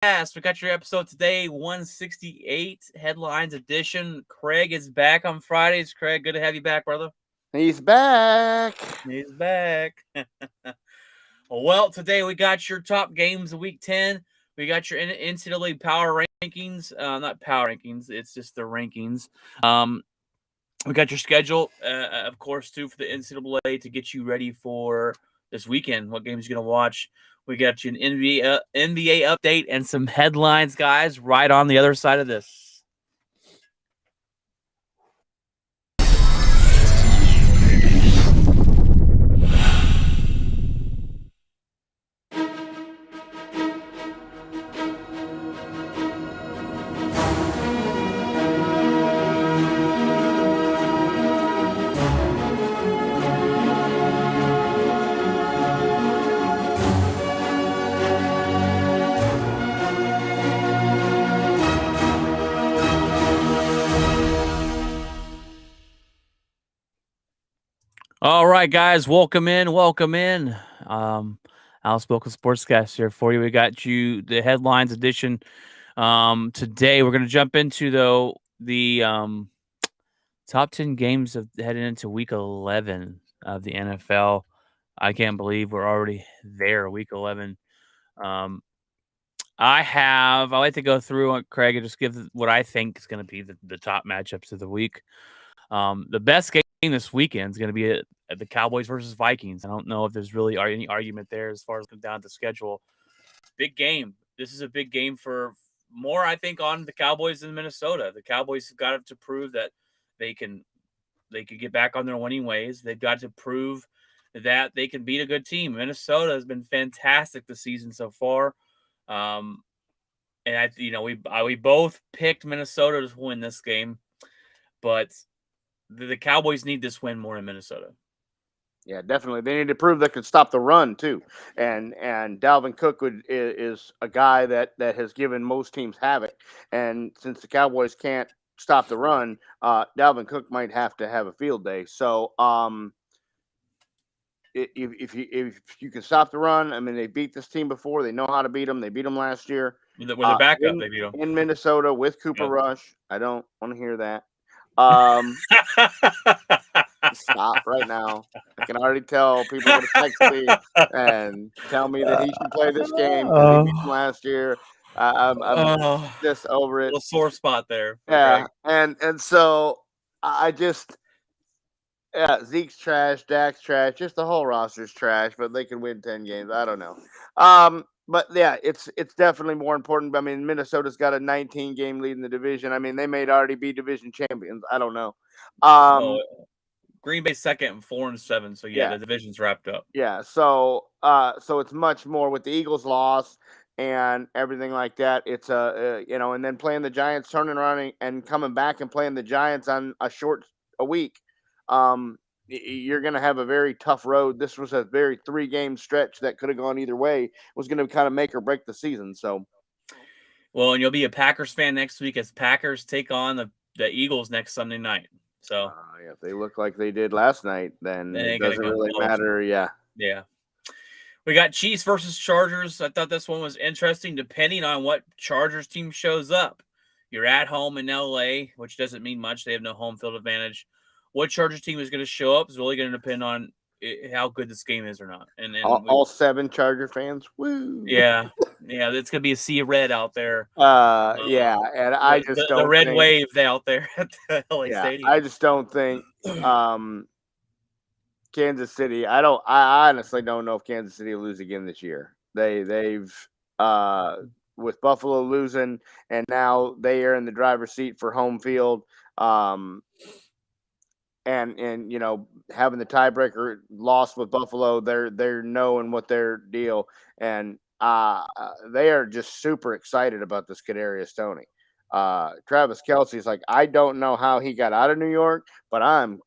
We got your episode today, 168 headlines edition. Craig is back on Fridays. Craig, good to have you back, brother. He's back. He's back. Well, today we got your top games of Week 10. We got your NCAA power rankings. Not power rankings, it's just the rankings. Um, we got your schedule, of course, too, for the NCAA to get you ready for this weekend. What games you're going to watch? We got you an NBA update and some headlines, guys, right on the other side of this. All right, guys, welcome in. Outspoken Sportscast here for you. We got you the headlines edition. Today we're going to jump into the top 10 games of heading into Week 11 of the NFL. I can't believe we're already there, Week 11. Um, I like to go through on Craig and just give what I think is going to be the top matchups of the week. The best game this weekend is going to be at the Cowboys versus Vikings. I don't know if there's really any argument there as far as going down the schedule. Big game. This is a big game for more, I think, on the Cowboys than Minnesota. The Cowboys have got to prove that they can get back on their winning ways. They've got to prove that they can beat a good team. Minnesota has been fantastic this season so far. And we both picked Minnesota to win this game, but the Cowboys need this win more in Minnesota. Yeah, definitely. They need to prove they can stop the run too. And Dalvin Cook is a guy that has given most teams havoc. And since the Cowboys can't stop the run, Dalvin Cook might have to have a field day. So if you can stop the run, I mean, they beat this team before. They know how to beat them. They beat them last year. With their backup, they beat them in Minnesota with Cooper Rush. I don't want to hear that. Stop right now. I can already tell people are going to text me and tell me that he should play this game because he beat them last year. I'm just over it. A little sore spot there. Yeah, and so I just Zeke's trash, Dak's trash, just the whole roster's trash. But they can win 10 games. I don't know. But yeah, it's definitely more important. I mean, Minnesota's got a 19 game lead in the division. I mean, they may already be division champions. I don't know. Green Bay second and 4-7. So yeah, the division's wrapped up. Yeah. So it's much more with the Eagles' loss and everything like that. It's and then playing the Giants, turning around and coming back and playing the Giants on a week. You're going to have a very tough road. This was a very 3-game stretch that could have gone either way. It was going to kind of make or break the season. So, well, and you'll be a Packers fan next week as Packers take on the Eagles next Sunday night. So, if they look like they did last night, then it doesn't really matter. Yeah. We got Chiefs versus Chargers. I thought this one was interesting, depending on what Chargers team shows up. You're at home in LA, which doesn't mean much. They have no home field advantage. What Chargers team is going to show up is really going to depend on how good this game is or not. And all 7 Charger fans, woo! Yeah, it's going to be a sea of red out there. And I just don't the red think, wave out there at the LA Stadium. I just don't think Kansas City. I honestly don't know if Kansas City will lose again this year. They've with Buffalo losing, and now they are in the driver's seat for home field. And having the tiebreaker loss with Buffalo, they're knowing what their deal, and they are just super excited about this Kadarius Toney. Travis Kelce's like, I don't know how he got out of New York, but I'm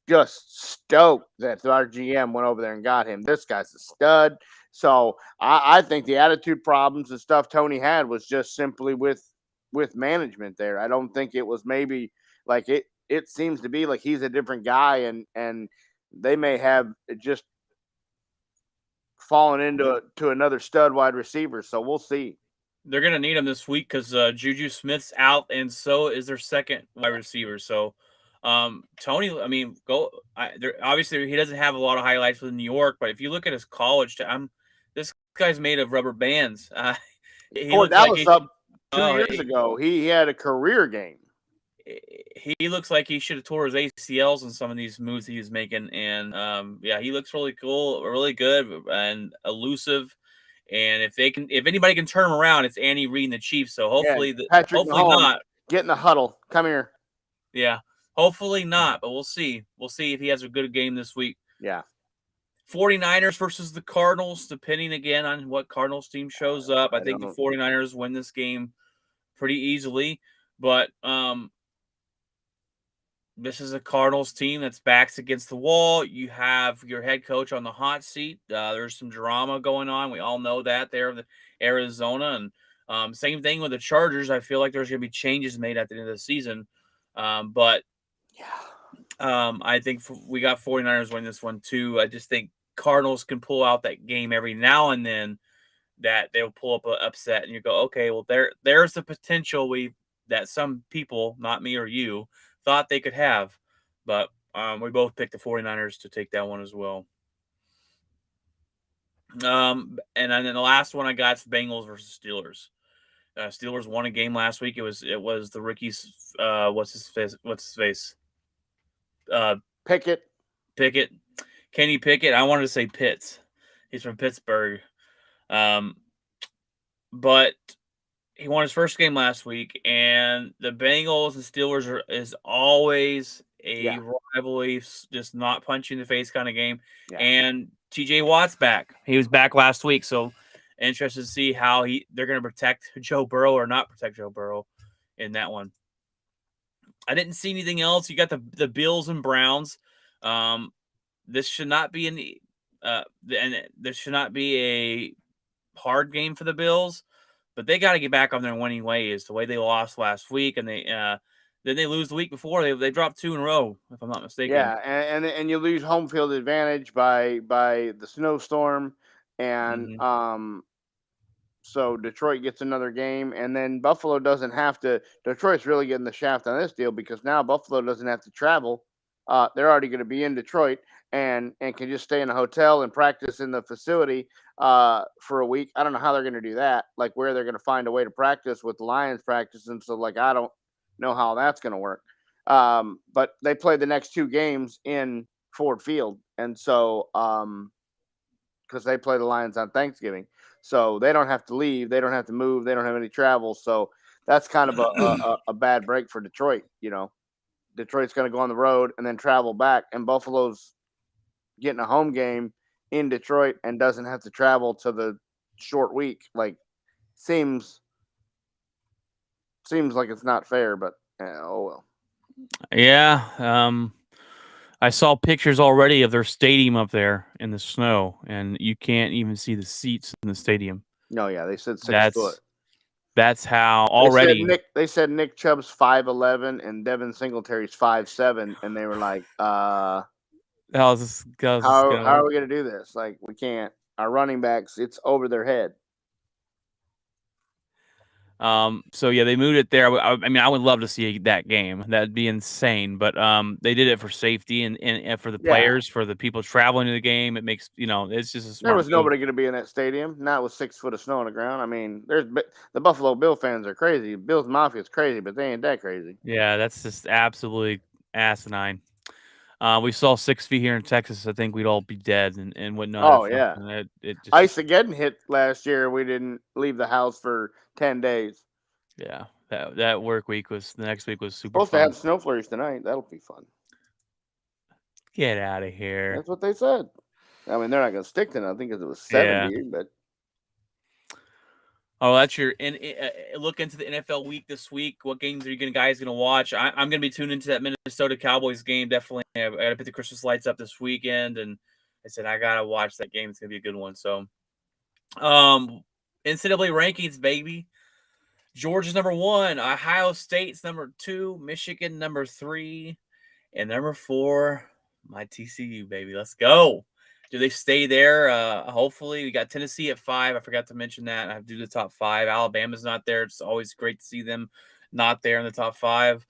just stoked that our GM went over there and got him. This guy's a stud. So I think the attitude problems and stuff Toney had was just simply with management there. I don't think it was maybe like it. It seems to be like he's a different guy, and they may have just fallen into another stud wide receiver. So we'll see. They're gonna need him this week because Juju Smith's out, and so is their second wide receiver. So, Tony, I mean, obviously he doesn't have a lot of highlights with New York, but if you look at his college, this guy's made of rubber bands. He He tore looks like Dallas he up should. 2 years ago. He had a career game. He looks like he should have tore his ACLs in some of these moves he was making, and yeah, he looks really cool, really good, and elusive. And if anybody can turn him around, it's Andy Reid and the Chiefs. So Yeah, Patrick hopefully Mahomes, not. get in the huddle. Come here. Yeah, hopefully not. But we'll see. We'll see if he has a good game this week. Yeah. 49ers versus the Cardinals, depending again on what Cardinals team shows up. I I think don't the know. 49ers win this game pretty easily, but this is a Cardinals team that's backs against the wall. You have your head coach on the hot seat. There's some drama going on. We all know that there with Arizona. And same thing with the Chargers. I feel like there's going to be changes made at the end of the season. But I think we got 49ers win this one too. I just think Cardinals can pull out that game every now and then that they'll pull up an upset and you go, okay, well there's the potential that some people, not me or you, thought they could have. But we both picked the 49ers to take that one as well. And then the last one I got is Bengals versus Steelers. Steelers won a game last week. It was the rookies. What's his face? Pickett. Pickett. Kenny Pickett. I wanted to say Pitts. He's from Pittsburgh. But he won his first game last week, and the Bengals and Steelers is always a rivalry, just not punch you in the face kind of game. Yeah. And TJ Watt's back. He was back last week, so interested to see how they're going to protect Joe Burrow or not protect Joe Burrow in that one. I didn't see anything else. You got the Bills and Browns. This should not be this should not be a hard game for the Bills, but they got to get back on their winning ways. The way they lost last week, and then they lose the week before. They dropped 2 in a row, if I'm not mistaken. Yeah, and you lose home field advantage by the snowstorm, and so Detroit gets another game, and then Buffalo doesn't have to. Detroit's really getting the shaft on this deal because now Buffalo doesn't have to travel. They're already going to be in Detroit and can just stay in a hotel and practice in the facility for a week. I don't know how they're going to do that. Like where they're going to find a way to practice with the Lions practicing. So like I don't know how that's going to work. But they play the next 2 games in Ford Field, and so because they play the Lions on Thanksgiving. So they don't have to leave. They don't have to move. They don't have any travel. So that's kind of a bad break for Detroit. You know, Detroit's going to go on the road and then travel back, and Buffalo's getting a home game in Detroit and doesn't have to travel to the short week. Like seems like it's not fair, but oh well. Yeah. I saw pictures already of their stadium up there in the snow, and you can't even see the seats in the stadium. No, yeah, they said 6 foot. That's how already. They said Nick Chubb's 5'11" and Devin Singletary's 5'7", and they were like, how's this how are we gonna do this? Like, we can't. Our running backs, it's over their head. So yeah, they moved it there. I mean, I would love to see that game. That'd be insane. But they did it for safety and for the players, for the people traveling to the game. It makes it's just a smart. There was nobody going to be in that stadium, not with 6 foot of snow on the ground. I mean, the Buffalo Bill fans are crazy. Bill's Mafia is crazy, but they ain't that crazy. Yeah, that's just absolutely asinine. We saw 6 feet here in Texas. I think we'd all be dead and whatnot. Oh yeah, it just Ice-Ageddon hit last year. We didn't leave the house for 10 days. Yeah, that work week was the next week was super Supposed fun. to have snow flurries tonight. That'll be fun. Get out of here. That's what they said. I mean, they're not going to stick to nothing because it was 70, but. Oh, that's your look into the NFL week this week. What games are you guys going to watch? I'm going to be tuned into that Minnesota Cowboys game. Definitely, I got to put the Christmas lights up this weekend, and I said I got to watch that game. It's going to be a good one. So, NCAA rankings, baby. Georgia's number 1, Ohio State's number 2, Michigan number 3, and number 4, my TCU, baby. Let's go. Do they stay there? Hopefully, we got Tennessee at 5. I forgot to mention that. I have to do the top 5. Alabama's not there. It's always great to see them not there in the top 5.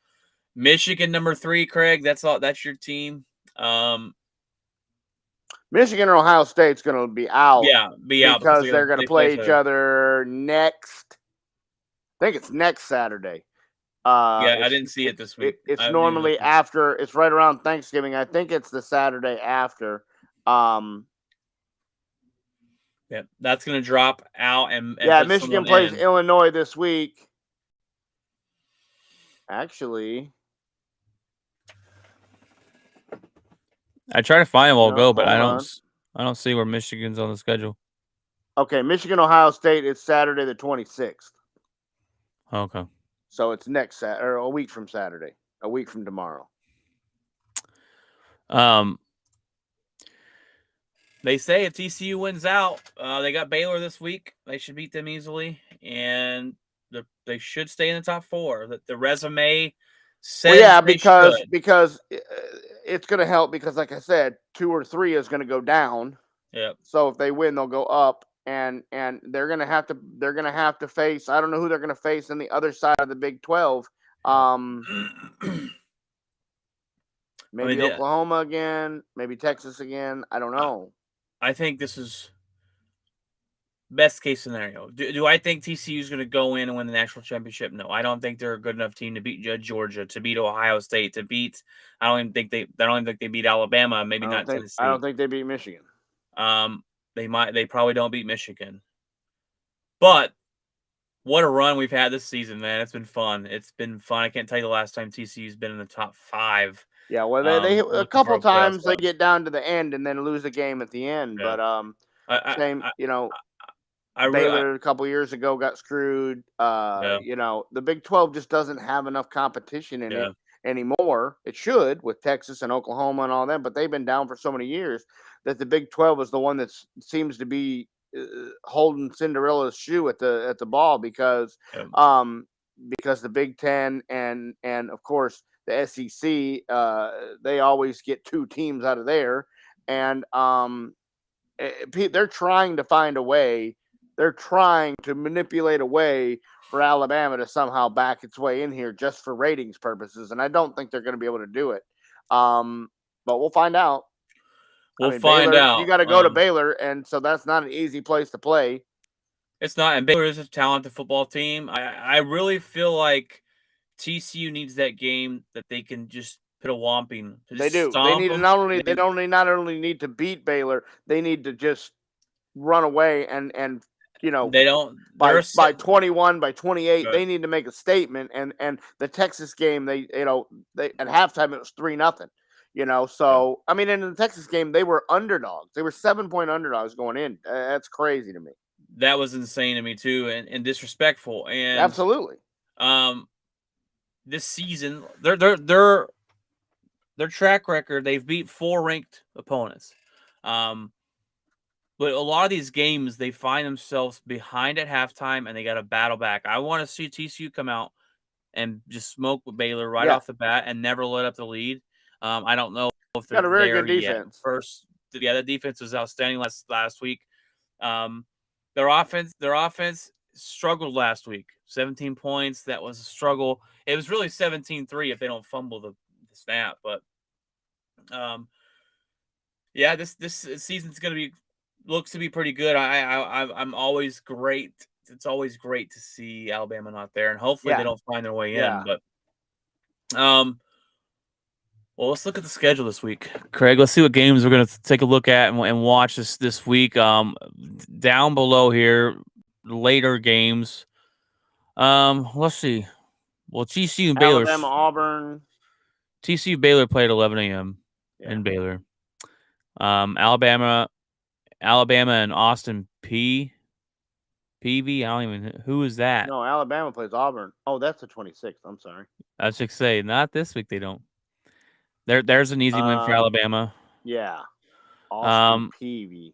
Michigan number 3, Craig. That's all. That's your team. Michigan or Ohio State's going to be out Yeah, be out because because they're going to they play play each each other. other next. I think it's next Saturday. Yeah, I didn't see it this week. It's I didn't normally look. after. It's right around Thanksgiving. I think it's the Saturday after. Yeah, that's going to drop out and Yeah, put Michigan someone plays in. Illinois this week. Actually, I try to find them all no, go, but hold on. I don't see where Michigan's on the schedule. Okay, Michigan, Ohio State. It's Saturday the 26th. Okay. So it's next Saturday, or a week from Saturday, a week from tomorrow. They say if TCU wins out, they got Baylor this week. They should beat them easily, and they should stay in the top 4. The resume says Well, yeah, they because should. it's going to help because, like I said, 2 or 3 is going to go down. Yep. So if they win, they'll go up, and they're going to have to face. I don't know who they're going to face on the other side of the Big 12. Maybe Oklahoma again, maybe Texas again. I don't know. I think this is best case scenario. Do I think TCU is going to go in and win the national championship? No, I don't think they're a good enough team to beat Georgia, to beat Ohio State, to beat. I don't even think they beat Alabama. Maybe not Tennessee. I don't think they beat Michigan. They probably don't beat Michigan. But what a run we've had this season, man! It's been fun. I can't tell you the last time TCU's been in the top 5. Yeah, well, they a couple times they get down to the end and then lose a game at the end. Yeah. But same, Baylor a couple years ago got screwed. The Big 12 just doesn't have enough competition in it anymore. It should with Texas and Oklahoma and all that, but they've been down for so many years that the Big 12 is the one that seems to be holding Cinderella's shoe at the ball because the Big 10 and of course the SEC they always get 2 teams out of there, and they're trying to find a way. They're trying to manipulate a way for Alabama to somehow back its way in here just for ratings purposes, and I don't think they're going to be able to do it. But we'll find out. We'll find out. You got to go to Baylor, and so that's not an easy place to play. It's not, and Baylor is a talented football team. I really feel like TCU needs that game that they can just put a whomping. They do. They need not only need to beat Baylor, they need to just run away and they don't by 21, by 28, they need to make a statement. And the Texas game, they at halftime it was 3-0. So I mean, in the Texas game, they were underdogs. They were 7-point underdogs going in. That's crazy to me. That was insane to me too, and disrespectful. And absolutely. This season, their track record, they've beat 4 ranked opponents. But a lot of these games, they find themselves behind at halftime, and they got to battle back. I want to see TCU come out and just smoke with Baylor right off the bat and never let up the lead. I don't know if they're got a very there good defense. Yet. The defense was outstanding last week. Their offense struggled last week. 17 points. That was a struggle. It was really 17-3 if they don't fumble the snap. But this season's going to be. Looks to be pretty good. I'm always great. It's always great to see Alabama not there, and hopefully they don't find their way in. But well, let's look at the schedule this week, Craig. Let's see what games we're going to take a look at and watch this week. Down below here, later games. Let's see. Well, TCU and Baylor. Alabama, Auburn. TCU Baylor played at 11 a.m. in Baylor. Alabama and Austin PV. I don't even. Who is that? No, Alabama plays Auburn. Oh, that's the 26th. I'm sorry. I was just say not this week. They don't. There's an easy win for Alabama. Yeah. Austin PV.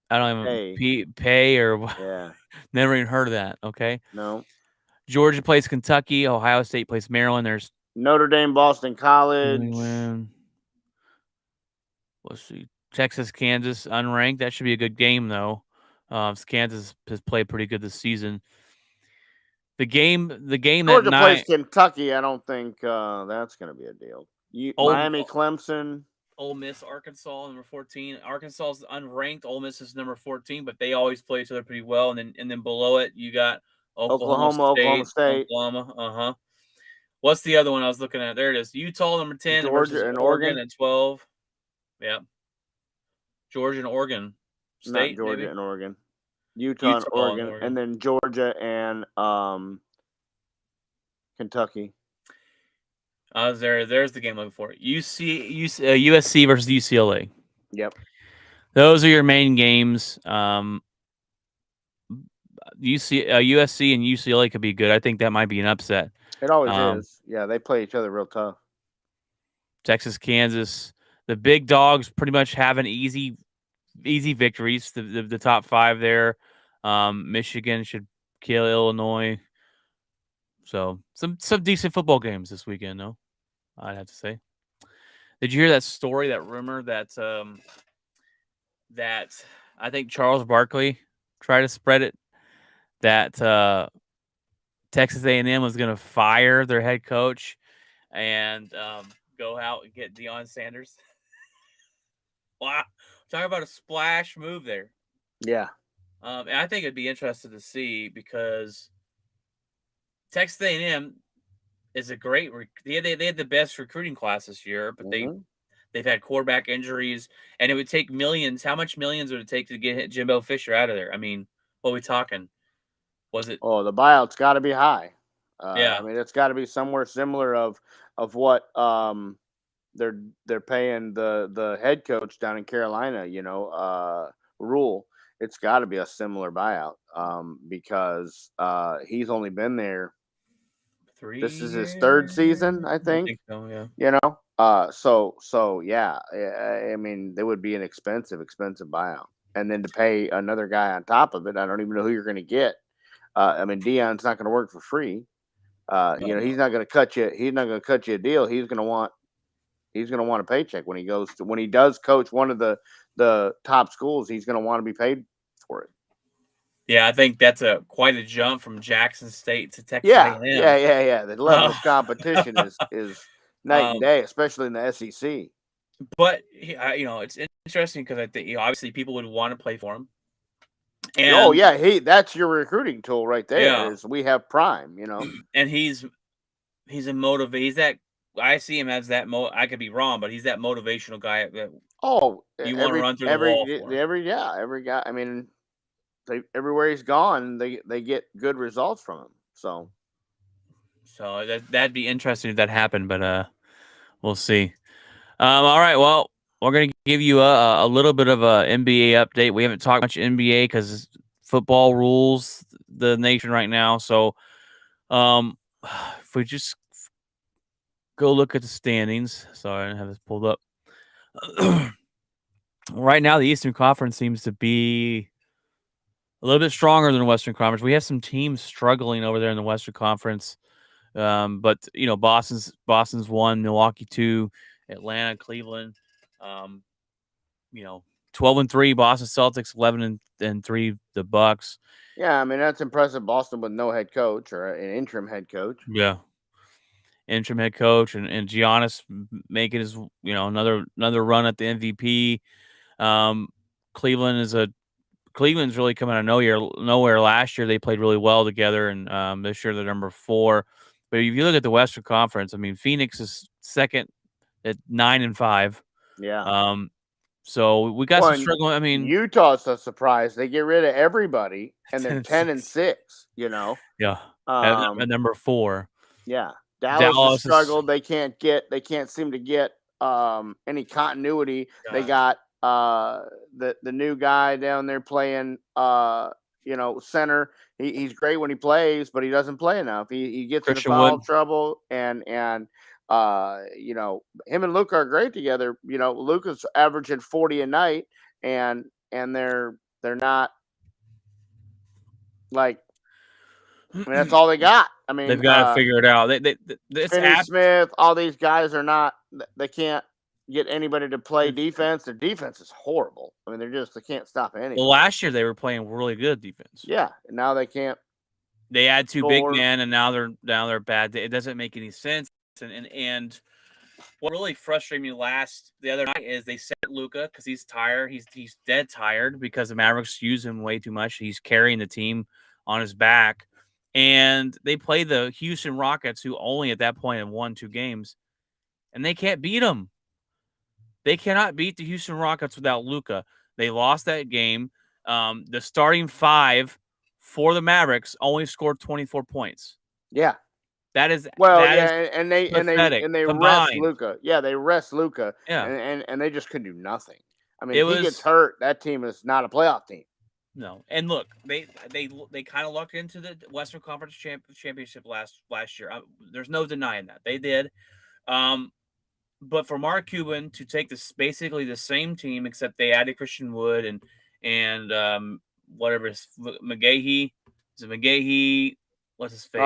I don't even pay or never even heard of that. Okay. No. Georgia plays Kentucky. Ohio State plays Maryland. There's Notre Dame, Boston College. Let's see. Texas, Kansas, unranked. That should be a good game, though. Kansas has played pretty good this season. The game that Georgia plays night, Kentucky. I don't think that's going to be a deal. Ole, Miami, Clemson. Ole Miss, Arkansas, number 14. Arkansas is unranked. Ole Miss is number 14, but they always play each other pretty well. And then below it, you got Oklahoma Oklahoma State, State, Oklahoma. What's the other one I was looking at? There it is. Utah, number 10 versus Georgia, and Oregon Oregon. at 12. Yeah. Georgia and Oregon Not State, Georgia maybe? and Oregon. Utah and Utah and Oregon, Oregon. and then Georgia and Kentucky. There's the game I'm looking for. USC versus UCLA. Yep. Those are your main games. USC and UCLA could be good. I think that might be an upset. It always Um, is. Yeah, they play each other real tough. Texas, Kansas. The big dogs pretty much having easy victories. The top 5 there. Michigan should kill Illinois. So some decent football games this weekend, though, I'd have to say. Did you hear that story, that rumor that that I think Charles Barkley tried to spread it, that Texas A&M was going to fire their head coach and go out and get Deion Sanders? Wow, talk about a splash move there. Yeah. And I think it'd be interesting to see, because Texas A&M is a great. They had the best recruiting class this year, but they've had quarterback injuries, and it would take millions. How much millions would it take to get Jimbo Fisher out of there? I mean, what are we talking? Was it? Oh, the buyout's got to be high. Yeah. I mean, it's got to be somewhere similar of what they're paying the head coach down in Carolina. Rule. It's got to be a similar buyout because he's only been there. 3 This is his years? 3rd season, I I think. think so, yeah. So yeah. I mean, it would be an expensive buyout, and then to pay another guy on top of it, I don't even know who you're going to get. I mean, Deion's not going to work for free. He's not going to cut you. He's not going to cut you a deal. He's going to want a paycheck when he does coach one of the top schools. He's going to want to be paid for it. Yeah, I think that's quite a jump from Jackson State to Texas Yeah, A&M. yeah. The level of competition is night and day, especially in the SEC. But it's interesting because I think obviously people would want to play for him. And that's your recruiting tool right there. Yeah. Is we have Prime, and he's a motivator. He's that. I see him as that. I could be wrong, but he's that motivational guy that you want to run through the wall for. Every guy. I mean, everywhere he's gone, they get good results from him. So that'd be interesting if that happened, but we'll see. All right, well, we're gonna give you a little bit of a NBA update. We haven't talked much NBA because football rules the nation right now. So, if we just go look at the standings. Sorry, I didn't have this pulled up. Right now, the Eastern Conference seems to be a little bit stronger than the Western Conference. We have some teams struggling over there in the Western Conference. But Boston's 1, Milwaukee 2, Atlanta, Cleveland. 12-3, Boston Celtics, 11-3, the Bucks. Yeah, I mean, that's impressive. Boston with no head coach or an interim head coach. Yeah. Interim head coach and Giannis making his another run at the MVP. Cleveland's really coming out of nowhere. Last year they played really well together, and this year they're number 4. But if you look at the Western Conference, I mean, Phoenix is second at 9-5. Yeah. So we got some struggle. I mean, Utah's a surprise. They get rid of everybody, and they're 10-6. Yeah. At number 4. Yeah. Dallas has struggled. They can't seem to get any continuity. God. They got the new guy down there playing center. He's great when he plays, but he doesn't play enough. He gets into foul trouble, and him and Luka are great together. Luka's averaging 40 a night, and they're not like. I mean, that's all they got. I mean, they've got to figure it out. Finney Smith, all these guys are not. They can't. get anybody to play defense. Their defense is horrible. I mean, they can't stop Well, anybody. last year they were playing really good defense. Yeah, and now they can't They had 2 big score. men, and now they're bad. It doesn't make any sense. And what really frustrated me the other night is they set Luka because he's tired. He's dead tired because the Mavericks use him way too much. He's carrying the team on his back, and they play the Houston Rockets, who only at that point have won 2 games, and they can't beat them. They cannot beat the Houston Rockets without Luka. They lost that game. The starting 5 for the Mavericks only scored 24 points. Yeah. That is and pathetic they rest combined. Luka. Yeah, they rest Luka, Yeah. and they just couldn't do nothing. I mean, It if he gets was hurt, that team is not a playoff team. no. And look, they kind of lucked into the Western Conference championship last year. There's no denying that they did. But for Mark Cuban to take this basically the same team, except they added Christian Wood and whatever McGahee. Is it McGahee? What's his face?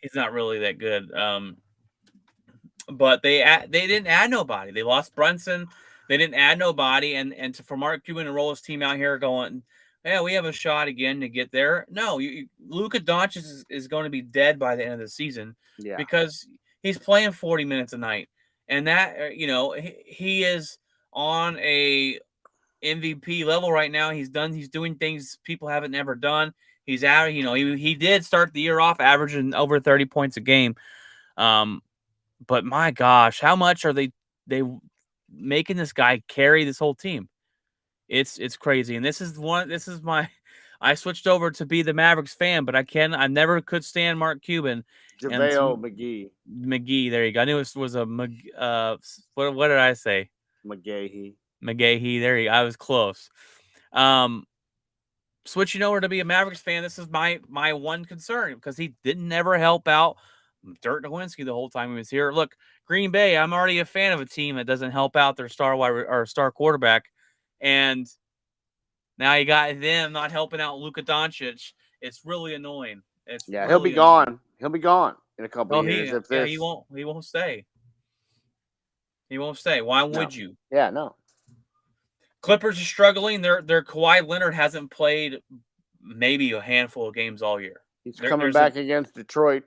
He's not really that good. But they didn't add nobody. They lost Brunson. They didn't add nobody, and for Mark Cuban to roll his team out here going, yeah, we have a shot again to get there. No, Luka Doncic is going to be dead by the end of the season because he's playing 40 minutes a night, and that he is on a MVP level right now. He's doing things people haven't ever done. He's out. He did start the year off averaging over 30 points a game. But my gosh, how much are they making this guy carry this whole team? It's crazy. And this is my I switched over to be the Mavericks fan, but I never could stand Mark Cuban. JaVale McGee, there you go. I knew it was a what did I say? McGahee. There you go. I was close. Switching over to be a Mavericks fan, this is my one concern because he didn't ever help out Dirk Nowitzki the whole time he was here. Look, Green Bay, I'm already a fan of a team that doesn't help out their star quarterback, and now you got them not helping out Luka Doncic. It's really annoying. He'll be gone. He'll be gone in a couple of years. He won't stay. He won't stay. Why would you? Yeah, no. Clippers are struggling. Their Kawhi Leonard hasn't played maybe a handful of games all year. He's coming back against Detroit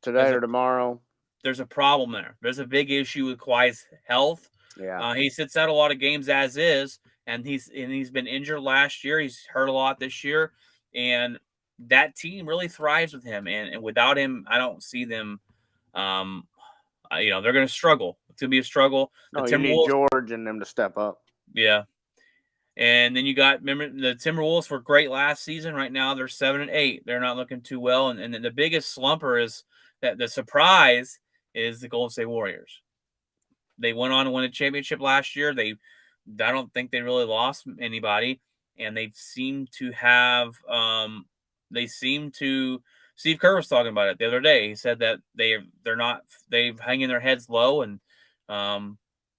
today or tomorrow. There's a problem there. There's a big issue with Kawhi's health. Yeah. He sits out a lot of games as is, and he's been injured last year. He's hurt a lot this year, and that team really thrives with him. And without him, I don't see them. They're going to struggle. It's going to be a struggle. No, you need George and them to step up. Yeah. And then remember, the Timberwolves were great last season. Right now, they're 7-8. They're not looking too well. And the biggest slumper is that the surprise is the Golden State Warriors. They went on to win a championship last year. I don't think they really lost anybody. And they seem to have, Steve Kerr was talking about it the other day. He said that they're hanging their heads low and,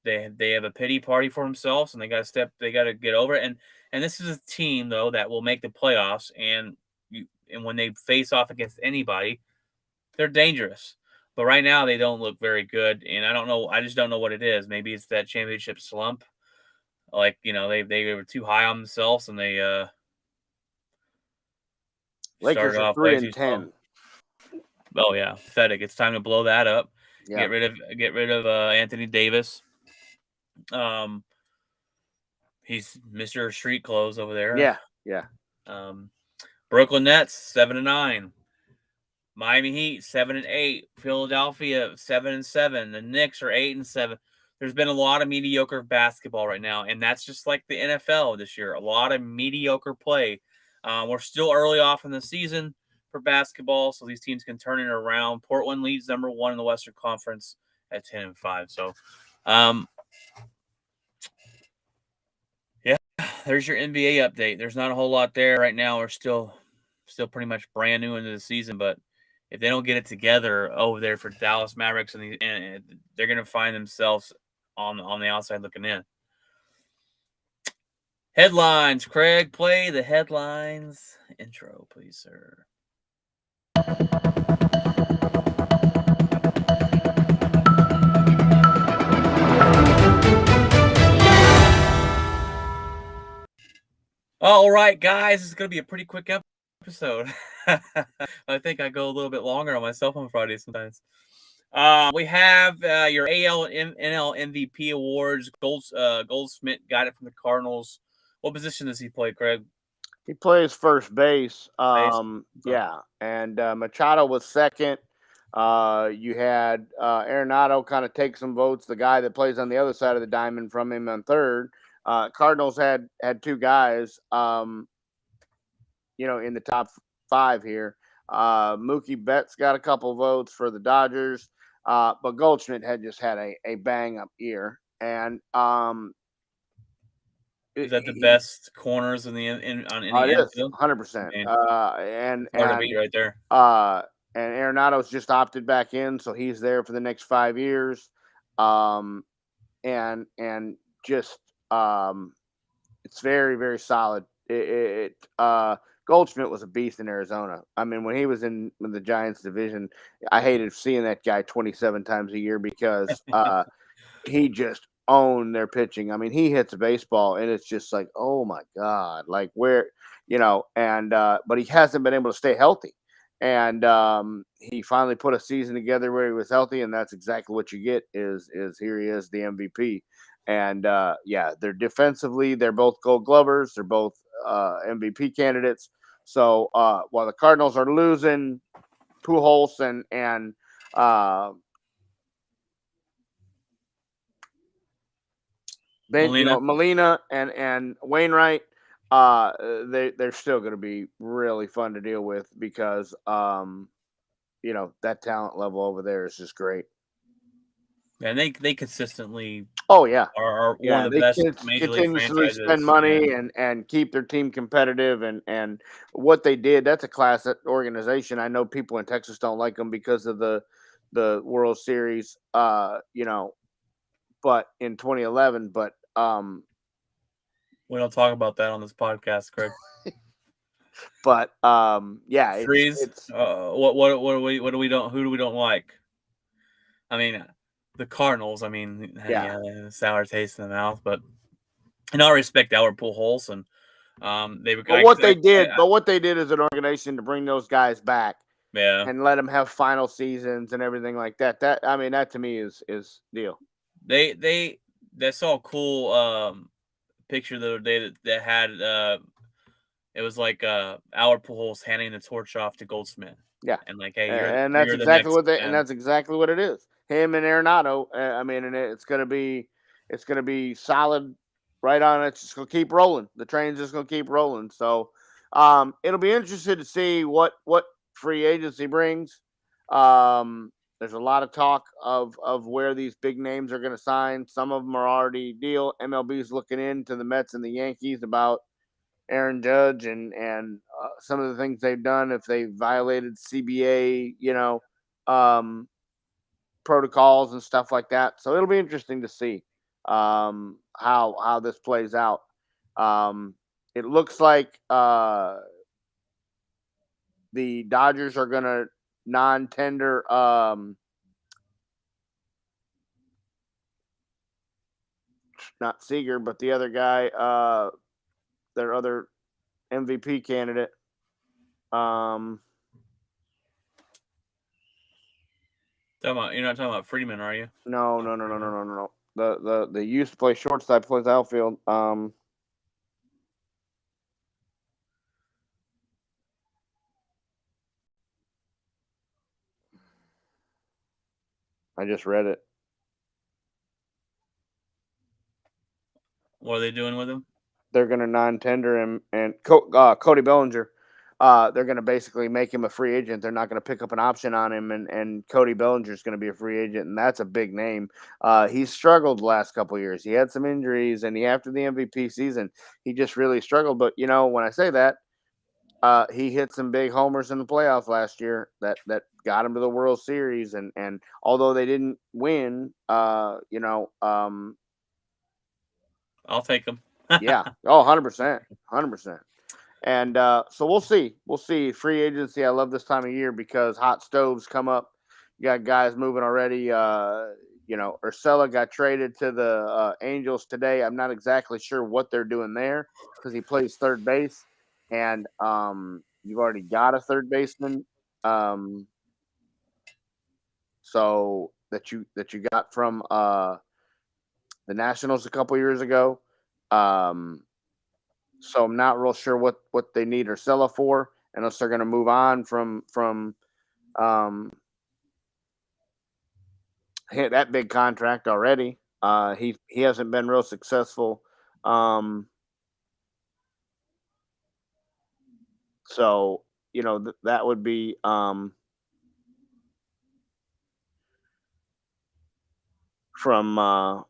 they have a pity party for themselves, and they got to get over it. And this is a team though that will make the playoffs, and when they face off against anybody, they're dangerous. But right now they don't look very good, and I don't know. I just don't know what it is. Maybe it's that championship slump. Like they were too high on themselves, and they Lakers are 3-10. Oh yeah, pathetic. It's time to blow that up. Yeah. Get rid of Anthony Davis. He's Mr. Street Clothes over there. Yeah. Brooklyn Nets 7-9. Miami Heat 7-8. Philadelphia 7-7. The Knicks are 8-7. There's been a lot of mediocre basketball right now, and that's just like the NFL this year. A lot of mediocre play. We're still early off in the season for basketball, so these teams can turn it around. Portland leads number 1 in the Western Conference at 10-5. So, there's your NBA update. There's not a whole lot there right now. We're still pretty much brand new into the season, but if they don't get it together over there for Dallas Mavericks, and they're going to find themselves on the outside looking in. Headlines, Craig, play the headlines intro, please, sir. All right, guys, it's gonna be a pretty quick episode. I think I go a little bit longer on myself on Friday sometimes. We have your AL and NL MVP awards. Goldsmith got it from the Cardinals. What position does he play, Craig? He plays first base. Base. Okay. Yeah, and Machado was second. You had Arenado kind of take some votes. The guy that plays on the other side of the diamond from him on third. Cardinals had two guys, in the top five here. Mookie Betts got a couple votes for the Dodgers, but Goldschmidt had just had a bang up year, and Is that the best corners in on any it is infield? 100%. Man, And hard to beat right there. uh, and Arenado's just opted back in, so he's there for the next 5 years. Um, and just it's very very solid. Goldschmidt was a beast in Arizona. I mean, when he was in the Giants division, I hated seeing that guy 27 times a year because he just owned their pitching. I mean, he hits a baseball and it's just like, oh my God, like where, and but he hasn't been able to stay healthy. And he finally put a season together where he was healthy, and that's exactly what you get is here he is, the MVP. And yeah, they're defensively, they're both gold glovers, they're both MVP candidates. So while the Cardinals are losing Pujols and Molina. Molina and Wainwright, they're still going to be really fun to deal with because that talent level over there is just great. And they consistently Oh yeah, are one yeah. of the They best can major league continuously spend franchises. Yeah. money and keep their team competitive and what they did. That's a class organization. I know people in Texas don't like them because of the World Series. But in 2011, but We don't talk about that on this podcast, Craig. yeah, Freeze. it's What do we don't who do we don't like? I mean, the Cardinals. I mean, yeah. sour taste in the mouth, but I respect Albert Pujols and they were But guys. what they did as an organization to bring those guys back Yeah, and let them have final seasons and everything like that. That I mean, that to me is deal. they saw a cool picture the other day that had it was like Albert Pujols handing the torch off to Goldsmith Yeah, and like, hey, and that's you're the exactly next what and man. that's exactly what it is. Him and Arenado. I mean, and it's gonna be solid. Right on. It's just gonna keep rolling. The train's just gonna keep rolling. So, it'll be interesting to see what free agency brings. There's a lot of talk of where these big names are going to sign. Some of them are already deal. MLB's looking into the Mets and the Yankees about Aaron Judge and some of the things they've done if they violated CBA, um, protocols and stuff like that. So it'll be interesting to see how this plays out. It looks like the Dodgers are going to non-tender not Seager, but the other guy, their other MVP candidate. You're not talking about Freeman, are you? No, no, no, no, no, no, no, no. The used to play shortstop, plays outfield. I just read it. What are they doing with him? They're going to non-tender him and Cody Bellinger. They're going to basically make him a free agent. They're not going to pick up an option on him, and Cody Bellinger is going to be a free agent, and that's a big name. He's struggled the last couple of years. He had some injuries, and after the MVP season, he just really struggled. But when I say that, he hit some big homers in the playoffs last year that got him to the World Series, and although they didn't win, I'll take him. yeah, 100%, 100%. And so we'll see. We'll see. Free agency. I love this time of year because hot stoves come up. You got guys moving already. Urshela got traded to the Angels today. I'm not exactly sure what they're doing there because he plays third base, and you've already got a third baseman. So that you got from the Nationals a couple years ago. Um, so I'm not real sure what they need Urshela for, unless they're going to move on from um, hit that big contract already. He hasn't been real successful. Um, so that would be from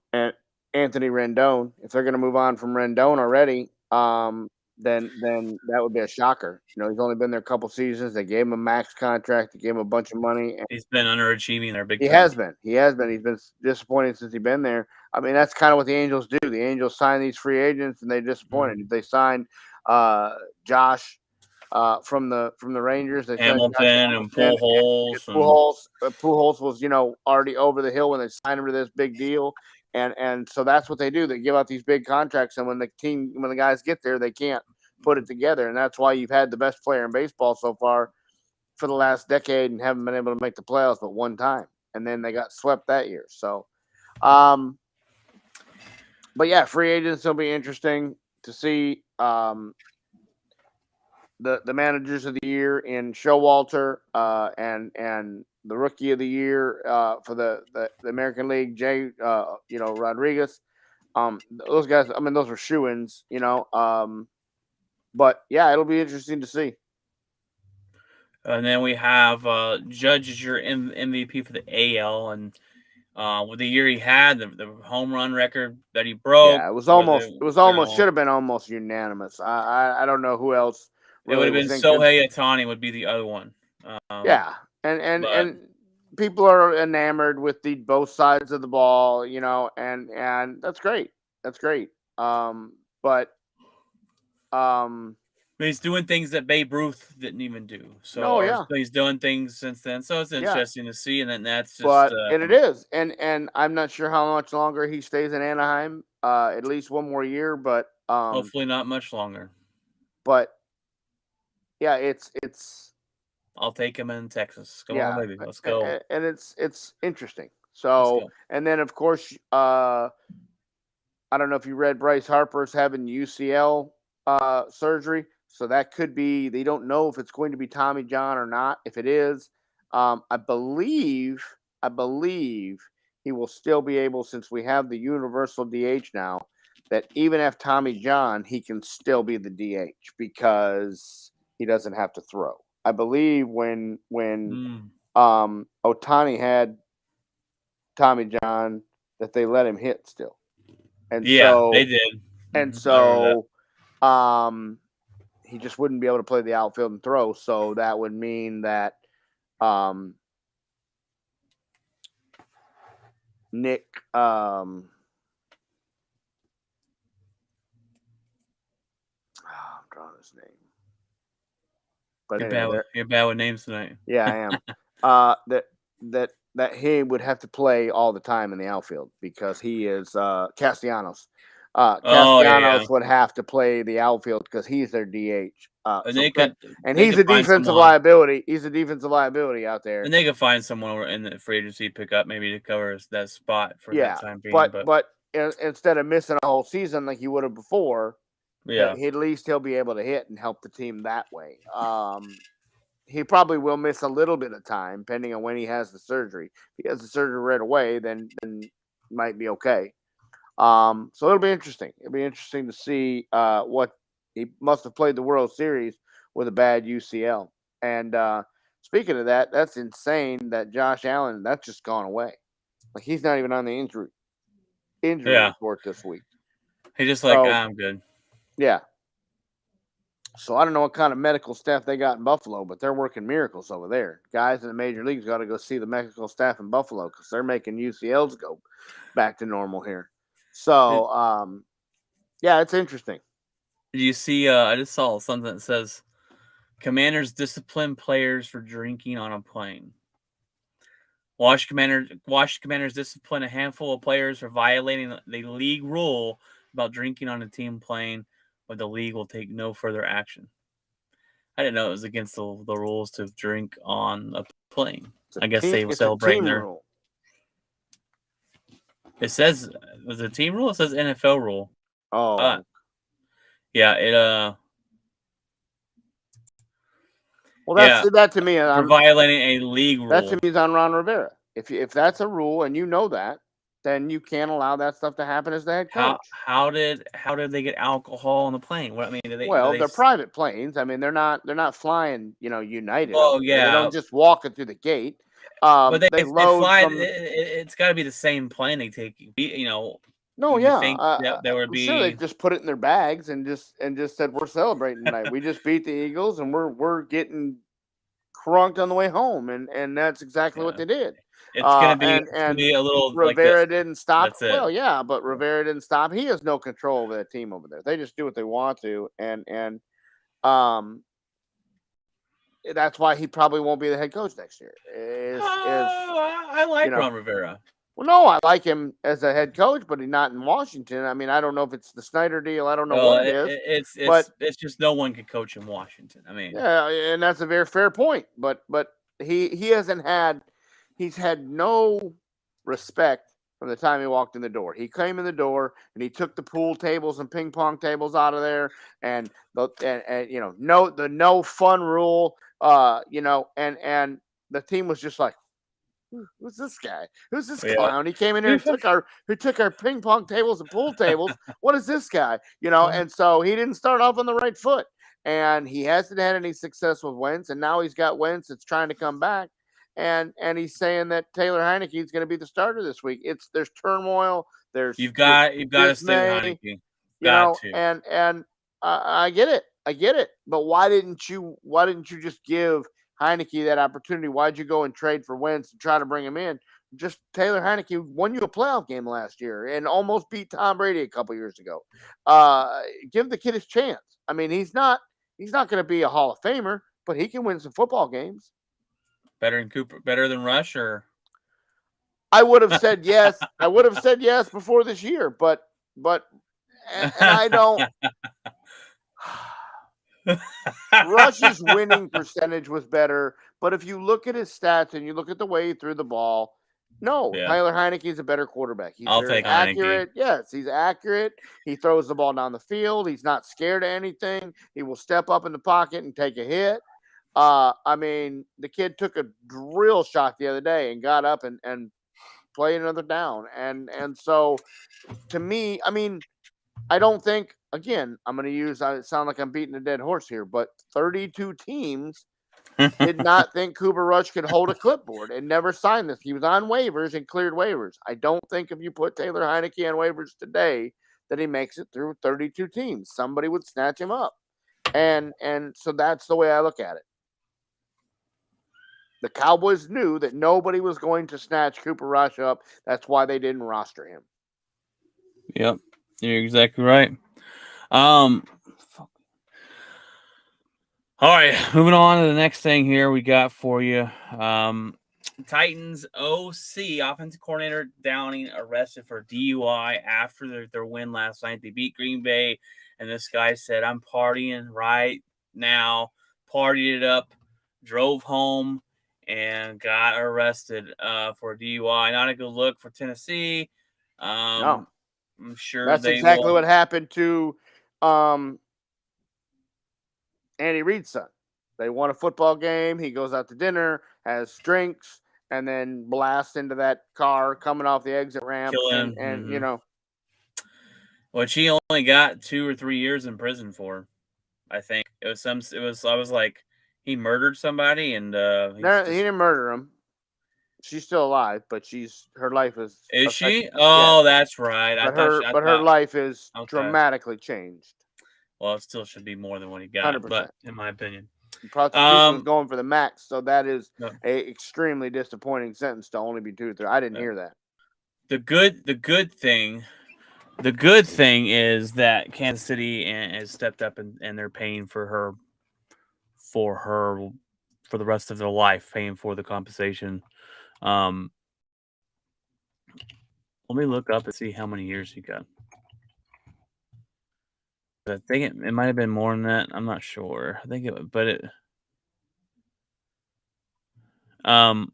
Anthony Rendon. If they're going to move on from Rendon already, then that would be a shocker. He's only been there a couple seasons. They gave him a max contract. They gave him a bunch of money. And He's been underachieving there big he time. has been. He has been. He's been disappointed since he's been there. I mean, that's kind of what the Angels do. The Angels sign these free agents, and they disappointed. Mhm. They signed Josh from the Rangers. They signed Josh Hamilton and Hamilton. Pujols and Pujols was already over the hill when they signed him to this big deal, and so that's what they do. They give out these big contracts, and when the guys get there, they can't put it together, and that's why you've had the best player in baseball so far for the last decade and haven't been able to make the playoffs but one time, and then they got swept that year. So, but yeah, free agents will be interesting to see. The managers of the year in Showalter and the rookie of the year for the American League, Jay Rodriguez. Those guys, I mean, those were shoo-ins, but yeah, it'll be interesting to see. and then we have Judge as your MVP for the AL, and with the year he had, the home run record that he broke, Yeah, it was with almost should have been almost unanimous. I don't know who else it would really have been was in good. Sohei Ohtani would be the other one. Um, Yeah, but and people are enamored with the both sides of the ball, and that's great. That's great. But um, he's doing things that Babe Ruth didn't even do. So, no, or yeah, he's doing things since then. So it's yeah. interesting to see, and then that's just And it is, and I'm not sure how much longer he stays in Anaheim. At least one more year, hopefully not much longer. but yeah, it's I'll take him in Texas. Come on, yeah, baby, let's go. and it's interesting. Let's So, go. and then of course, I don't know if you read Bryce Harper's having UCL surgery, so that could be. They don't know if it's going to be Tommy John or not. If it is, I believe he will still be able, since we have the universal DH now. That even if Tommy John, he can still be the DH because he doesn't have to throw. I believe when Mm. Otani had Tommy John, that they let him hit still. And Yeah, they so did. and I remember that. so um he just wouldn't be able to play the outfield and throw. So that would mean that Nick I'm drawing his name. But anyway, You're bad with names tonight. yeah, I am. That that he would have to play all the time in the outfield because he is Castellanos. Oh yeah, Castellanos would have to play the outfield because he's their DH. and And they he's could a find defensive someone, liability. He's a defensive liability out there. and they could find someone in the free agency pickup maybe to cover that spot for that Yeah, time being. but But instead of missing a whole season like he would have before, yeah, at least he'll be able to hit and help the team that way. He probably will miss a little bit of time, depending on when he has the surgery. If he has the surgery right away, then might be okay. So it'll be interesting. It'll be interesting to see what he must have played the World Series with a bad UCL. And speaking of that, that's insane that Josh Allen, that's just gone away. Like he's not even on the injury yeah, report this week. he's just like So I'm good. yeah. So I don't know what kind of medical staff they got in Buffalo, but they're working miracles over there. Guys in the major leagues got to go see the medical staff in Buffalo because they're making UCLs go back to normal here. Did, So yeah, it's interesting. did you see? I just saw something that says Commanders discipline players for drinking on a plane. Washington Commanders discipline a handful of players for violating the league rule about drinking on a team plane, but the league will take no further action. I didn't know it was against the rules to drink on a plane. I guess they were It's a celebrating team their. rule. It says was it a team rule? It says NFL rule. Oh, Yeah, it well, yeah, that to me. for violating a league That to rule. me is on Ron Rivera. If that's a rule and you know that, then you can't allow that stuff to happen as the head coach. How did they get alcohol on the plane? What I mean, do Well, they? they're private planes. I mean, they're not flying, United Oh over here. They yeah, don't just walk it through the gate. but They they load fly. from. It's got to be the same plane they take. No, You would yeah, think that there would I'm sure they be. just put it in their bags and just said we're celebrating tonight. We just beat the Eagles and we're getting crunked on the way home, and that's exactly what Yeah, they did. it's gonna And be a little like this. Rivera didn't stop. That's it. Well, yeah, but Rivera didn't stop. He has no control over that team over there. They just do what they want to, and um, that's why he probably won't be the head coach next year. I You like know? Ron Rivera. Well, no, I like him as a head coach, but he's not in Washington. I mean, I don't know if it's the Snyder deal. I don't know Well, what it is, but it's just no one can coach in Washington. I mean, yeah, and that's a very fair point. But he hasn't had he's had no respect from the time he walked in the door. He came in the door and he took the pool tables and ping pong tables out of there, and no fun rule. And the team was just like, who's this guy? Who's this yeah. clown? He came in here and took our ping pong tables and pool tables. What is this guy? And so he didn't start off on the right foot. And he hasn't had any success with Wentz, and now he's got Wentz that's trying to come back. And he's saying that Taylor Heineke is going to be the starter this week. There's turmoil. You've got to stay with dismay, Heineke. Got to. and I get it. But why didn't you just give Heineke that opportunity? Why'd you go and trade for Wentz and try to bring him in? Just Taylor Heineke won you a playoff game last year and almost beat Tom Brady a couple years ago. Give the kid his chance. I mean, he's not going to be a Hall of Famer, but he can win some football games. Better than Rush, or I would have said yes. I would have said yes before this year, but and I don't. Rush's winning percentage was better, but if you look at his stats and you look at the way he threw the ball, no, Yeah. Tyler Heineke is a better quarterback. He's I'll very take accurate. Heineke. Yes, he's accurate. He throws the ball down the field. He's not scared of anything. He will step up in the pocket and take a hit. I mean, the kid took a drill shot the other day and got up and played another down. And so to me, I mean, I don't think, again, I'm going to I sound like I'm beating a dead horse here, but 32 teams did not think Cooper Rush could hold a clipboard and never signed this. He was on waivers and cleared waivers. I don't think if you put Taylor Heineke on waivers today that he makes it through 32 teams. Somebody would snatch him up. And so that's the way I look at it. The Cowboys knew that nobody was going to snatch Cooper Rush up. That's why they didn't roster him. Yep, you're exactly right. All right, moving on to the next thing here we got for you. Titans OC, offensive coordinator Downing, arrested for DUI after their win last night. They beat Green Bay, and this guy said, "I'm partying right now," partied it up, drove home, and got arrested for DUI. Not a good look for Tennessee. No. I'm sure that's they exactly will. what happened to Andy Reid's son. They won a football game. He goes out to dinner, has drinks, and then blasts into that car coming off the exit ramp. And Which he only got 2 or 3 years in prison for. I think it was I was like, he murdered somebody, and he didn't murder him. She's still alive, but her life is she? Oh, yes. that's right. But her life is dramatically changed. Well, it still should be more than what he got, 100%. But in my opinion, the prosecution was going for the max, so that is a extremely disappointing sentence to only be 2 or 3. I didn't hear that. The good thing is that Kansas City has stepped up and they're paying for her for the rest of their life, paying for the compensation Um, let me look up and see how many years he got. I think it might have been more than that. I'm not sure. I think it, but it. Um,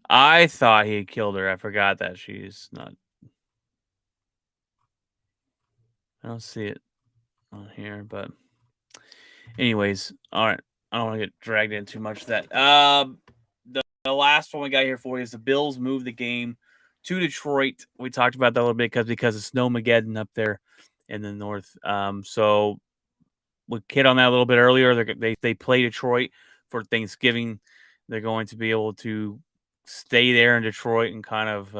I thought he had killed her. I forgot that she's not. I don't see it on here, but anyways, all right. I don't want to get dragged into too much of that. The last one we got here for you is the Bills move the game to Detroit. We talked about that a little bit because of Snowmageddon up there in the north. So we hit on that a little bit earlier. They play Detroit for Thanksgiving. They're going to be able to stay there in Detroit and kind of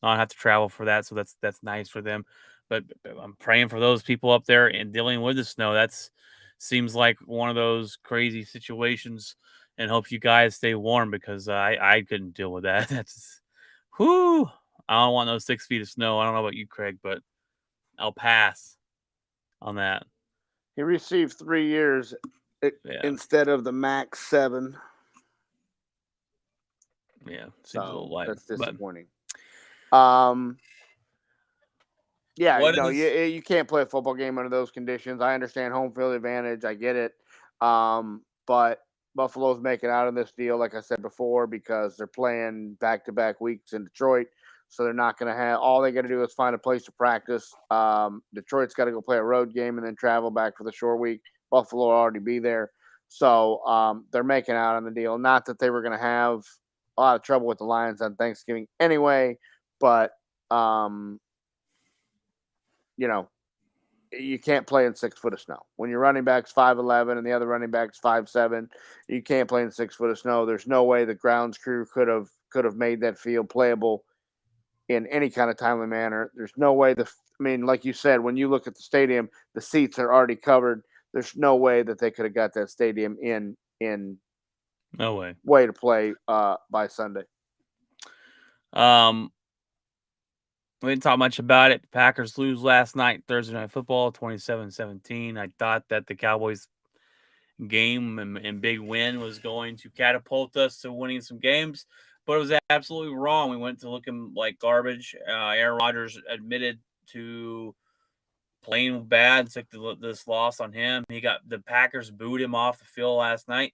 not have to travel for that. So that's nice for them. But I'm praying for those people up there and dealing with the snow. That's seems like one of those crazy situations. And hope you guys stay warm because I couldn't deal with that. That's whoo. I don't want those 6 feet of snow. I don't know about you, Craig, but I'll pass on that. He received 3 years Yeah, instead of the max 7. yeah, seems a little So light. that's But disappointing. Um, yeah, what no, is you can't play a football game under those conditions. I understand home field advantage. I get it. But Buffalo's making out of this deal, like I said before, because they're playing back to back weeks in Detroit. So they're not going to have all they got to do is find a place to practice. Detroit's got to go play a road game and then travel back for the short week. Buffalo will already be there. So they're making out on the deal. Not that they were going to have a lot of trouble with the Lions on Thanksgiving anyway, but you know, you can't play in 6 foot of snow. When your running back's 5'11" and the other running back's 5'7", you can't play in 6 foot of snow. There's no way the grounds crew could have made that field playable in any kind of timely manner. There's no way like you said, when you look at the stadium, the seats are already covered. There's no way that they could have got that stadium in no way? way to play by Sunday. Um, we didn't talk much about it. Packers lose last night, Thursday Night Football, 27-17. I thought that the Cowboys game and big win was going to catapult us to winning some games, but it was absolutely wrong. We went to looking like garbage. Aaron Rodgers admitted to playing bad, took this loss on him. He got the Packers booed him off the field last night.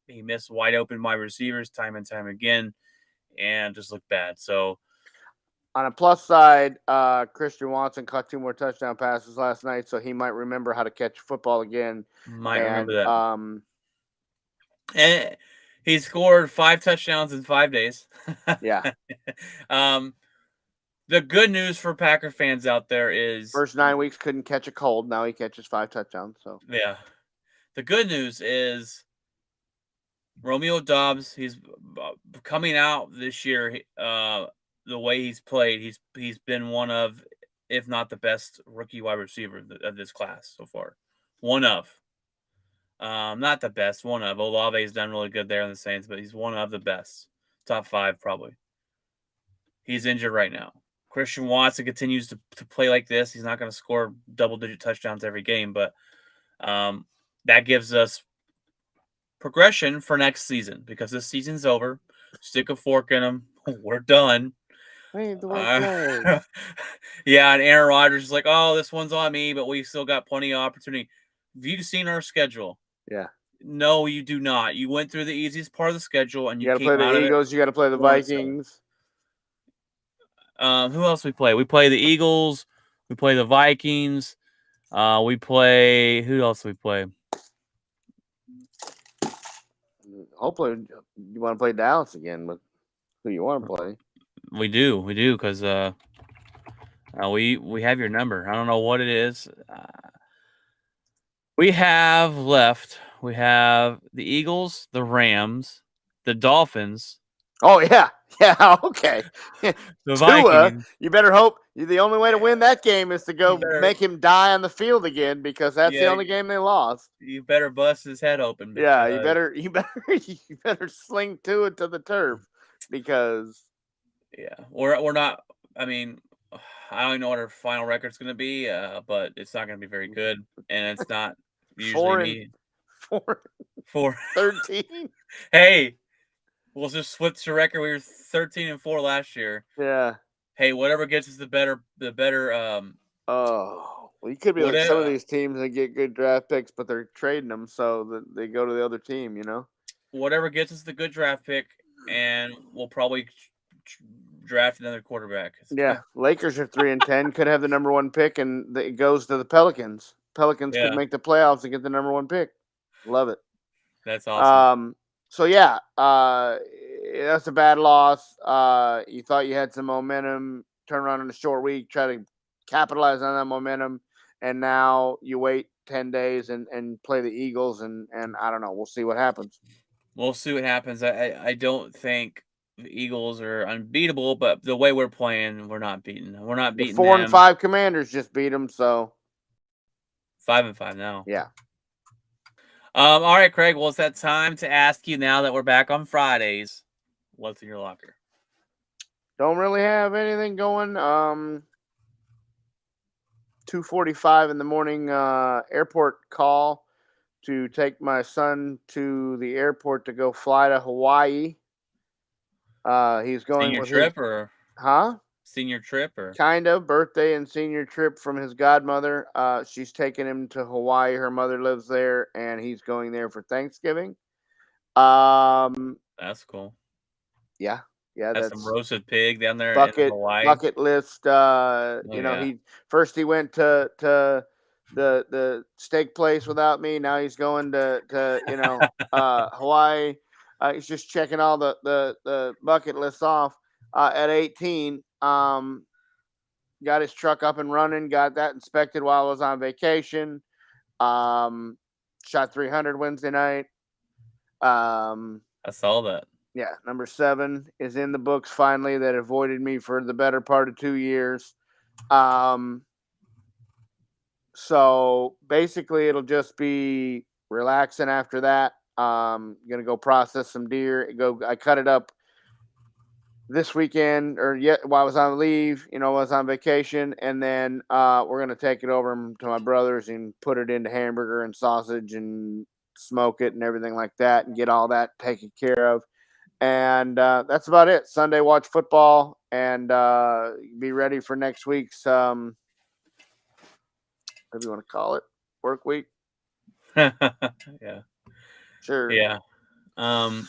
He missed wide open wide receivers time and time again and just looked bad. So On a plus side, Christian Watson caught 2 more touchdown passes last night, so he might remember how to catch football again. might remember And that. And he scored 5 touchdowns in 5 days. yeah, um, the good news for Packer fans out there is, first 9 weeks couldn't catch a cold. Now he catches 5 touchdowns. So yeah, the good news is Romeo Dobbs. He's coming out this year. The way he's played, he's been one of, if not the best rookie wide receiver of this class so far. One of, not the best. One of Olave's done really good there in the Saints, but he's one of the best, top 5 probably. He's injured right now. Christian Watson continues to play like this. He's not going to score double-digit touchdowns every game, but that gives us progression for next season because this season's over. Stick a fork in them. We're done. we need the right play. Yeah, and Aaron Rodgers is like, oh, this one's on me, but we still got plenty of opportunity. Have you seen our schedule? Yeah, No, you do not. You went through the easiest part of the schedule and you you got to play came the out of it Eagles. You got to play the 4-7. Vikings. Who else we play? We play the Eagles. We play the Vikings. We play. Who else we play? Hopefully, you want to play Dallas again, but who you want to play? We do, because we have your number. I don't know what it is. We have left. We have the Eagles, the Rams, the Dolphins, Oh yeah, yeah. Okay, the Tua. Vikings. You better hope. The only way to win that game is to You go better, make him die on the field again because that's the yeah, only game they lost. you better bust his head open Yeah, because you better sling Tua to the turf because yeah, we're not. I mean, I don't know what our final record's going to be, but it's not going to be very good, and it's not usually four and me four for. 13. Hey, We'll just switch the record. We were 13-4 last year. Yeah. Hey, whatever gets us the better. Oh, well, you could be like some of Whatever, these teams that get good draft picks, but they're trading them so that they go to the other team. whatever gets us the good draft pick, and we'll probably draft another quarterback. Yeah, Lakers are 3-10. Could have the number one pick, and it goes to the Pelicans. Pelicans could Yeah, make the playoffs and get the number one pick. Love it. that's awesome. So yeah, that's a bad loss. You thought you had some momentum, turn around in a short week, try to capitalize on that momentum, and now you wait 10 days and play the Eagles, and I don't know. We'll see what happens. We'll see what happens. I don't think the Eagles are unbeatable, but the way we're playing, we're not beating. We're not The beating 4 and them. 5 Commanders just beat them, so 5-5 now. yeah. All right, Craig. Well, it's that time to ask you now that we're back on Fridays. What's in your locker? Don't really have anything going. 2:45 in the morning airport call to take my son to the airport to go fly to Hawaii. He's going Senior with his trip or senior trip or kind of birthday and senior trip from his godmother. She's taking him to Hawaii. Her mother lives there, and he's going there for Thanksgiving. that's cool. Yeah, yeah, Have some that's roasted pig down there in bucket Hawaii. bucket list. Oh yeah. He went to the steak place without me. Now he's going to Hawaii. He's just checking all the bucket lists off. At 18, got his truck up and running. Got that inspected while I was on vacation. Shot 300 Wednesday night. I saw that. Yeah, number 7 is in the books finally. That avoided me for the better part of 2 years. So basically, it'll just be relaxing after that. Gonna go process some deer. I cut it up this weekend, or yet while I was on leave. I was on vacation, and then we're gonna take it over to my brother's and put it into hamburger and sausage and smoke it and everything like that, and get all that taken care of. And that's about it. Sunday, watch football and be ready for next week's whatever you want to call it, work week. Yeah. Sure. Yeah. Um.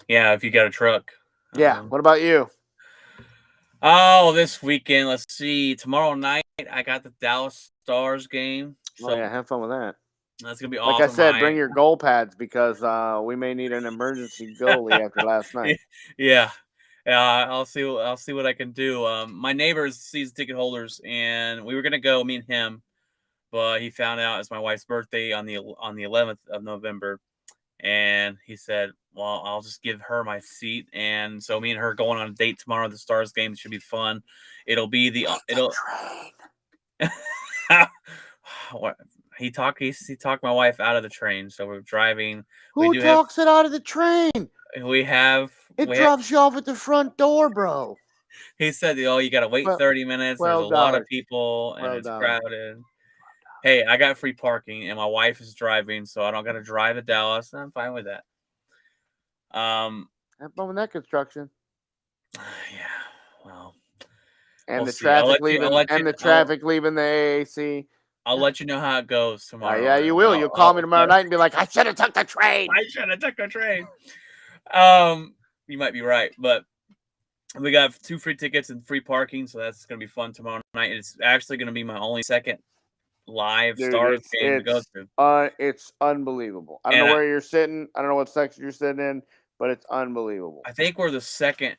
Yeah. If you got a truck. Yeah. What about you? Oh, this weekend. Let's see. Tomorrow night, I got the Dallas Stars game. Oh So yeah, have fun with that. that's gonna be Like I awesome. said, bring your goal pads because we may need an emergency goalie after last night. Yeah. I'll see. I'll see what I can do. My neighbor's season ticket holders, and we were gonna go. Me and him, but he found out it's my wife's birthday on the 11th of November, and he said, "Well, I'll just give her my seat." And so me and her going on a date tomorrow. The Stars game should be fun. It'll be the Train. what he talked my wife out of the train, so we're driving. We Who do have talks it out of the train? we have It we have drops you off at the front door, bro. he said, "Oh, you got to wait Well, 30 minutes. There's a lot of $12. people and it's $12. crowded." Hey, I got free parking and my wife is driving, so I don't got to drive to Dallas. I'm fine with that. Have fun with that construction. Yeah. Well, And we'll the see. I'll traffic let you. I'll leaving let you. and the traffic leaving the AAC. I'll let you know how it goes tomorrow. Yeah, you will. You'll call me tomorrow night and be like, I should have took the train. I should have took the train. You might be right, but we got 2 free tickets and free parking, so that's gonna be fun tomorrow night. It's actually gonna be my only second live Dude, Stars game to go to. it's unbelievable. I don't And know where you're sitting. I don't know what section you're sitting in, but it's unbelievable. I think we're the second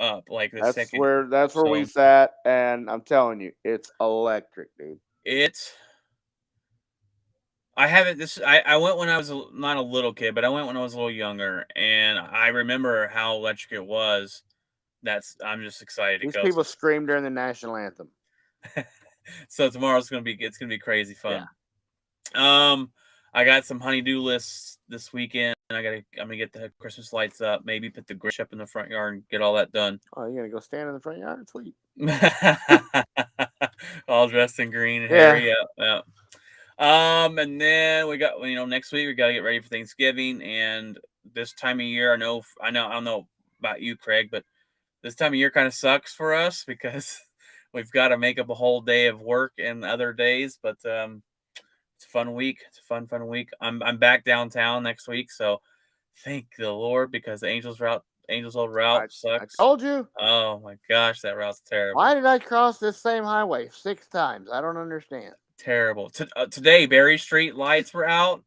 up, like the second. That's where we sat, and I'm telling you, it's electric, dude. I haven't this. I went when I was not a little kid, but I went when I was a little younger, and I remember how electric it was. I'm just excited to These go. people scream during the national anthem. So tomorrow's gonna be crazy fun. Yeah. I got some honeydew lists this weekend. I'm gonna get the Christmas lights up. Maybe put the Grinch up in the front yard and get all that done. Oh, you're gonna go stand in the front yard? Sweet. All dressed in green and hairy. Yeah. And then we got next week we got to get ready for Thanksgiving, and this time of year, I don't know about you, Craig, but this time of year kind of sucks for us because we've got to make up a whole day of work and other days. But it's a fun week. It's a fun week. I'm back downtown next week, so thank the Lord because the Angels old route I sucks. told you. Oh my gosh, that route's Why terrible. did I cross this same highway 6 times? I don't understand. Terrible. Today, Berry Street lights were out.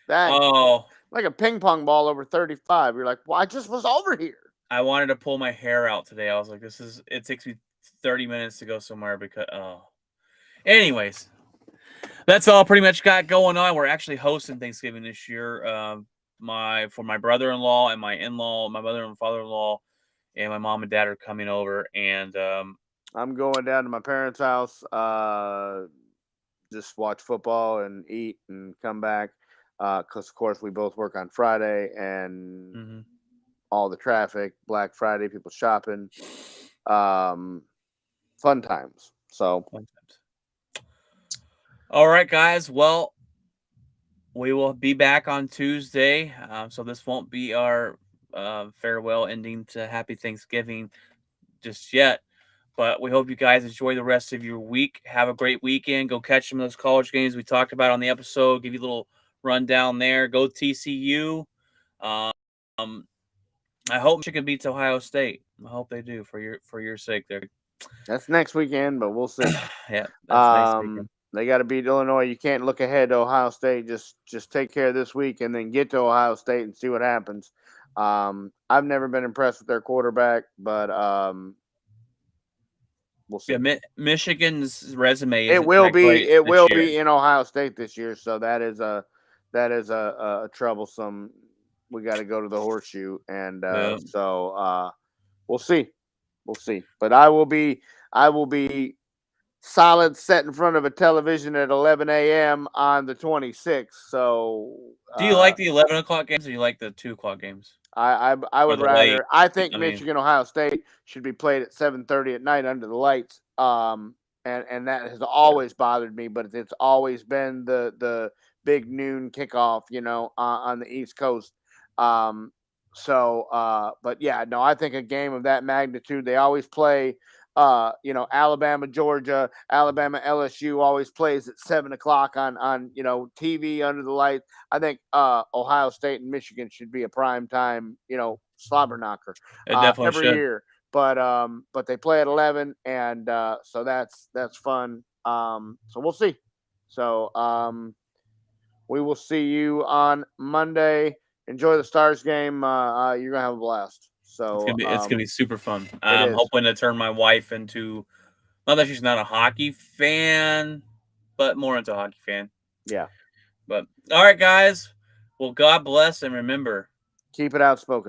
That Oh, like a ping pong ball over 35. You're like, well, I just was over here. I wanted to pull my hair out today. I was like, it takes me 30 minutes to go somewhere because, oh. Anyways, that's all pretty much got going on. We're actually hosting Thanksgiving this year. For my brother-in-law and my in-law, my mother and father-in-law, and my mom and dad are coming over. And I'm going down to my parents' house, just watch football and eat and come back. Because of course we both work on Friday and mhm. all the traffic, Black Friday, people shopping, um, fun times. So Fun times. All right, guys. Well, we will be back on Tuesday. So this won't be our farewell ending to Happy Thanksgiving just yet. But we hope you guys enjoy the rest of your week. Have a great weekend. Go catch some of those college games we talked about on the episode. Give you a little rundown there. Go TCU. Um, I hope Michigan beats Ohio State. I hope they do for your sake there. that's next weekend, but we'll see. Yeah, that's next weekend. They got to beat Illinois. You can't look ahead to Ohio State. Just take care of this week and then get to Ohio State and see what happens. I've never been impressed with their quarterback, but we'll Yeah, see. Michigan's resume It isn't will that be great it this will year. be in Ohio State this year, so that is a troublesome. We got to go to the horseshoe, and Yeah. we'll see, we'll see. But I will be solid set in front of a television at 11 a.m. on the 26th. So Do you like the 11 o'clock games, or you like the 2 o'clock games, I or would the late? rather. I think I mean, Michigan Ohio State should be played at 7:30 at night under the lights. And that has always bothered me, but it's always been the big noon kickoff, on the East Coast. Um, but yeah, no, I think a game of that magnitude, they always play. Alabama, Georgia, Alabama, LSU always plays at 7 o'clock on TV under the lights. I think Ohio State and Michigan should be a prime time, slobber knocker it definitely every should. year. But they play at 11, and so that's fun. So we'll see. So we will see you on Monday. Enjoy the Stars game. You're gonna have a blast. So It's gonna be super fun. it I'm is. hoping to turn my wife into, not that she's not a hockey fan, but more into a hockey fan. Yeah. But all right, guys. Well, God bless, and remember, Keep it outspoken.